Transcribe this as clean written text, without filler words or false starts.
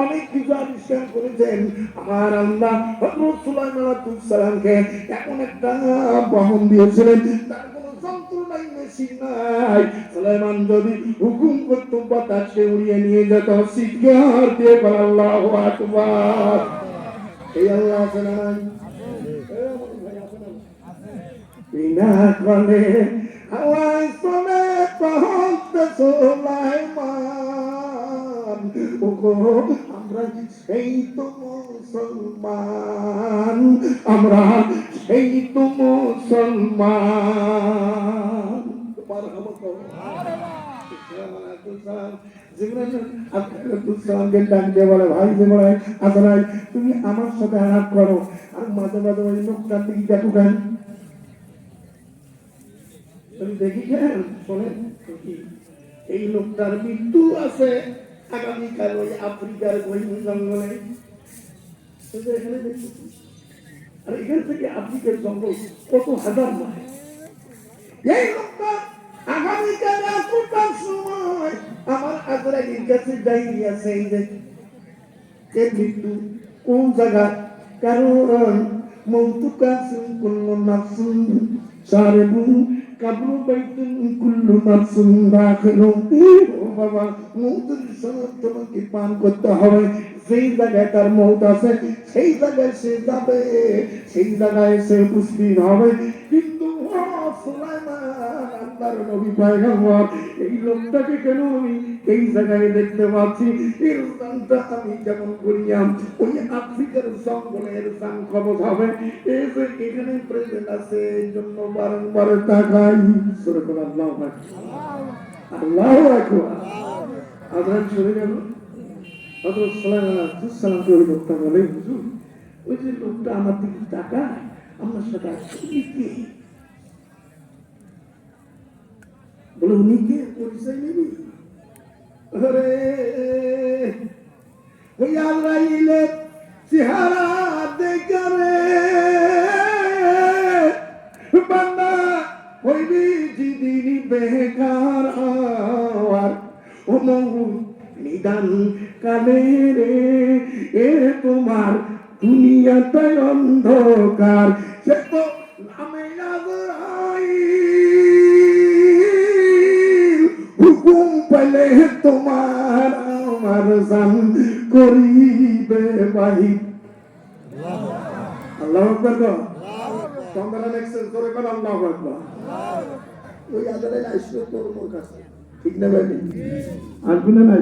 অনেক কিছু আবিষ্কার করেছেন। আমার আল্লাহ হযরত সুলাইমান আলাইহিস সালামকে এমন একটা বাহন দিয়েছিলেন, তার কোনো যন্ত্র নাই, মেশিন নাই। সুলাইমান যদি হুকুম করত বাতাসে উড়িয়ে নিয়ে যেত। চিৎকার দিয়ে বল আল্লাহু আকবার। এই আল্লাহ আছে না? বিনা কলে হাওয়ায় চলে কহতে সুলাইমান, ওগো আমরা সেই তো মুসলমান, আমরা সেই তো মুসলমান। তুমি আমার সাথে আলাপ করো। আর মাঝে মাঝে ওই লোকটার দিকে দেখো কেন, দেখেছেন? শোনেন, এই লোকটার মৃত্যু আছে আগামীকাল ওই আফ্রিকার ওই জঙ্গলে। এখানে দেখছি, আর এখান থেকে আফ্রিকার জঙ্গল কত হাজার মাইল। এই লোকটা আগামীকাল এতটার সময় আমার আজরাইলের কাছে ডাইরি আছে। এই যে মৃত্যু কোন জায়গায়, কারণ মৌতুকাসুন কুল্লু নাফসুন সারিবু কাবরু বাইতুন কুল্লু নাফসুন দাখিলু। ও বাবা, মৌতের সনদ তোমাকে পান করতে হবে। যেই জায়গায় তার মৌত আছে সেই জায়গায় সে যাবে, সেই জায়গায় সে উপস্থিত হবে। কিন্তু সুলাইমান আল্লাহর নবী পয়গম্বর, এই লোকটাকে কেন আমি এই জায়গায় দেখতে পাচ্ছি? এর জানটা আমি যেমন করিয়াম ওই আফ্রিকার জঙ্গলের জান খবর হবে। এই যে এখানে প্রেজেন্ট আছে, এই জন্য বারংবার তাকাই। সূরা আল্লাহু আকবার, আল্লাহু আকবার। আজান শুনে গেল। হযরত সুলাইমান আলাইহিস সালামকে ওই লোকটা বলে, হুজুর ওই যে লোকটা আমার দিকে তাকায়, আমার সাথে আসলে কি? বলে উনি কে, পরিচয় নেবি? আরে ওই আজরাইলের চেহারা দেখে রে বান্দা হইবি যেদিন বেকার আর ও নিদান কালে রে, এ তোমার দুনিয়াতে অন্ধকার। সে তো নামে আজরাইল, হুকুম পেলে তোমার আমার জান করিবে বাহি। আল্লাহু আকবার। সন্তান এক্সেস করে কোন আল্লাহু আকবার। ওই আজারে আসলে তোর কাছে ঠিক না ভাই? আসবে না?